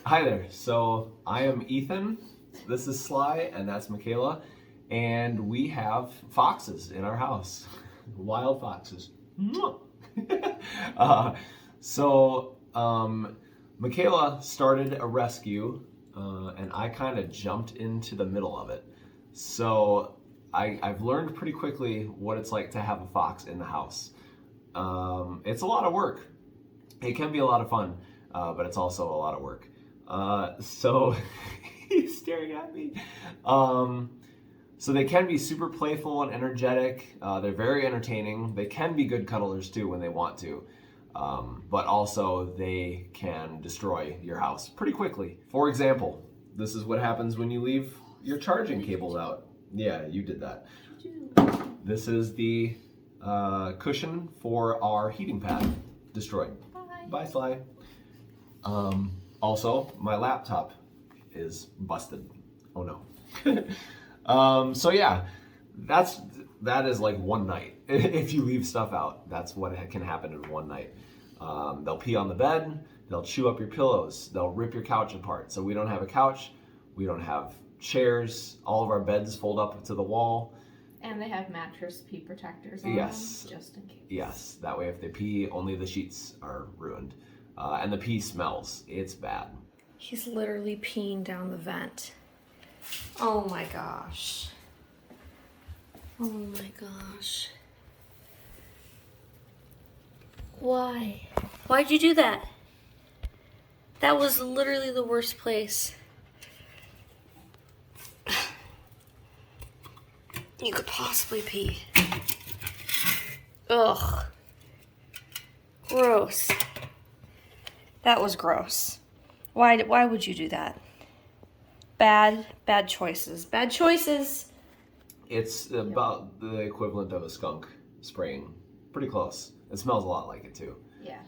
Hi there. So I am Ethan. This is Sly, and that's Michaela. And we have foxes in our house. Wild foxes. Mwah. uh, so Michaela started a rescue, and I kind of jumped into the middle of it. So I've learned pretty quickly what it's like to have a fox in the house. It's a lot of work. It can be a lot of fun, but it's also a lot of work. So he's staring at me. So they can be super playful and energetic. They're very entertaining. They can be good cuddlers too when they want to. But also they can destroy your house pretty quickly. For example, this is what happens when you leave your charging cables out. Yeah, you did that. This is the cushion for our heating pad. Destroyed. Bye, Sly. Also, my laptop is busted. Oh no. So yeah, that is like one night. If you leave stuff out, that's what can happen in one night. They'll pee on the bed. They'll chew up your pillows. They'll rip your couch apart. So we don't have a couch. We don't have chairs. All of our beds fold up to the wall. And they have mattress pee protectors on them, just in case. Yes, that way if they pee, only the sheets are ruined. And the pee smells. It's bad. He's literally peeing down the vent. Oh my gosh. Oh my gosh. Why? Why'd you do that? That was literally the worst place you could possibly pee. Ugh. Gross. That was gross. Why would you do that? Bad choices. Bad choices. It's about the equivalent of a skunk spraying. Pretty close. It smells a lot like it too. Yeah.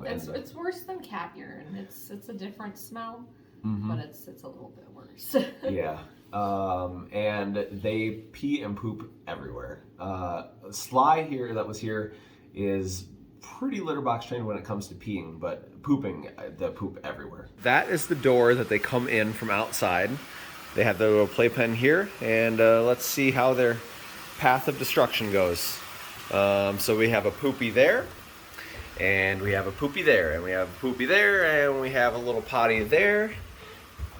It's worse than cat urine. It's a different smell, but it's a little bit worse. Yeah. And they pee and poop everywhere. Sly here, that was here, is pretty litter box trained when it comes to peeing, but pooping, they poop everywhere. That is the door that they come in from outside. They have their little playpen here, and let's see how their path of destruction goes. So we have a poopy there, and we have a poopy there, and we have a poopy there, and we have a little potty there,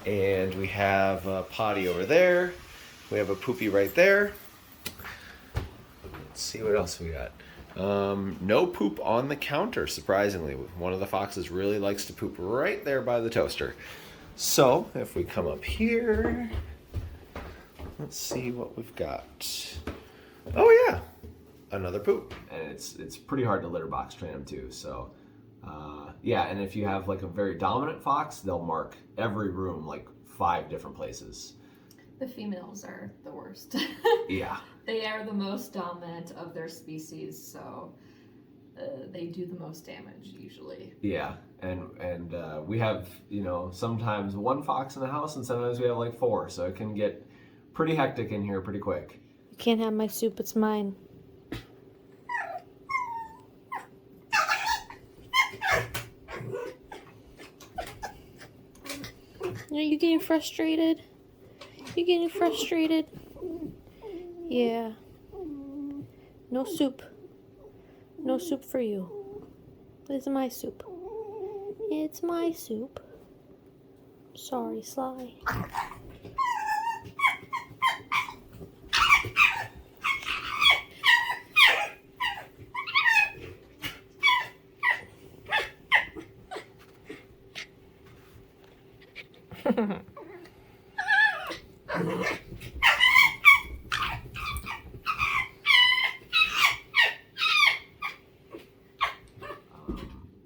and we have a potty over there. We have a poopy right there. Let's see what else we got. No poop on the counter, surprisingly. One of the foxes really likes to poop right there by the toaster. So, if we come up here, let's see what we've got. Oh yeah, another poop. And it's pretty hard to litter box train them too, so yeah, and if you have like a very dominant fox, they'll mark every room like 5 different places. The females are the worst. Yeah. They are the most dominant of their species, so they do the most damage usually. Yeah, and we have, sometimes 1 fox in the house, and sometimes we have like 4, so it can get pretty hectic in here pretty quick. You can't have my soup, it's mine. Are you getting frustrated? You getting frustrated? Yeah. No soup. No soup for you. It's my soup. It's my soup. Sorry, Sly.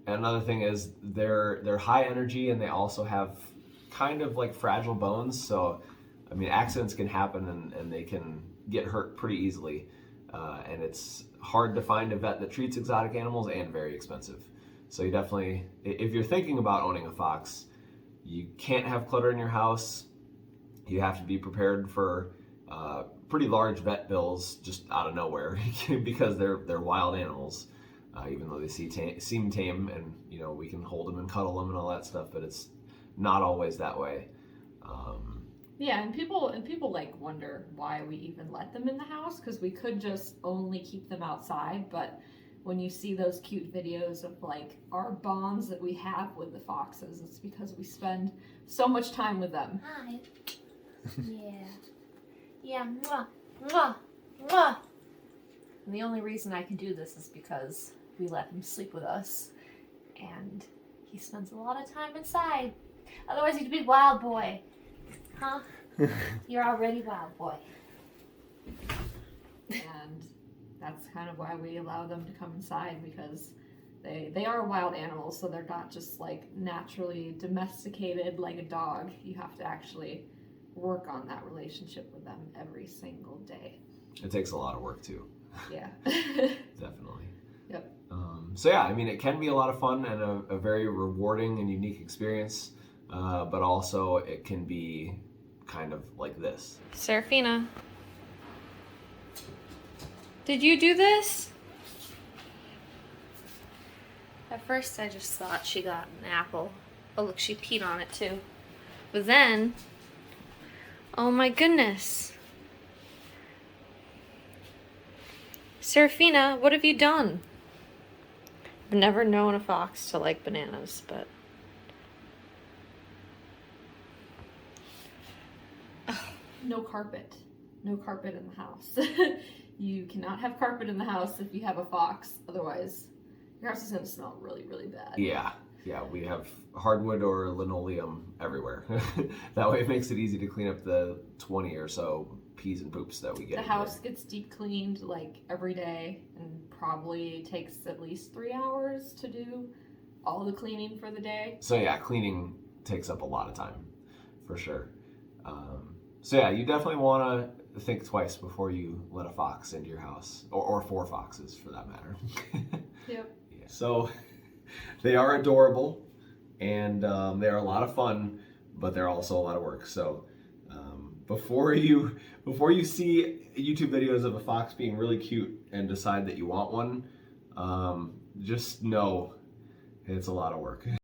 Another thing is they're high energy, and they also have kind of like fragile bones. So, I mean, accidents can happen, and they can get hurt pretty easily. And it's hard to find a vet that treats exotic animals, and very expensive. So you definitely, if you're thinking about owning a fox, you can't have clutter in your house. You have to be prepared for pretty large vet bills just out of nowhere because they're wild animals. Even though they seem tame, and we can hold them and cuddle them and all that stuff, but it's not always that way. Yeah, and people like wonder why we even let them in the house, because we could just only keep them outside. But when you see those cute videos of like our bonds that we have with the foxes, it's because we spend so much time with them. Hi. Yeah. Yeah. Mwah. Mwah. Mwah. And the only reason I can do this is because we let him sleep with us, and he spends a lot of time inside. Otherwise, he'd be wild boy. Huh? You're already wild boy. And that's kind of why we allow them to come inside, because they are wild animals, so they're not just like naturally domesticated like a dog. You have to actually work on that relationship with them every single day. It takes a lot of work too. Yeah. Definitely. Yep. So yeah, I mean, it can be a lot of fun and a very rewarding and unique experience, but also it can be kind of like this. Serafina, did you do this? At first I just thought she got an apple. Oh look, she peed on it too. But then, oh my goodness. Serafina, what have you done? I've never known a fox to like bananas, but... No carpet. No carpet in the house. You cannot have carpet in the house if you have a fox. Otherwise, your house is going to smell really, really bad. Yeah, we have hardwood or linoleum everywhere. That way it makes it easy to clean up the 20 or so peas and poops that we get. The house gets deep cleaned like every day, and probably takes at least 3 hours to do all the cleaning for the day. So yeah, cleaning takes up a lot of time, for sure. So yeah, you definitely want to think twice before you let a fox into your house, or 4 foxes for that matter. Yep. Yeah. So they are adorable, and they're a lot of fun, but they're also a lot of work. So before you see YouTube videos of a fox being really cute and decide that you want one, just know it's a lot of work.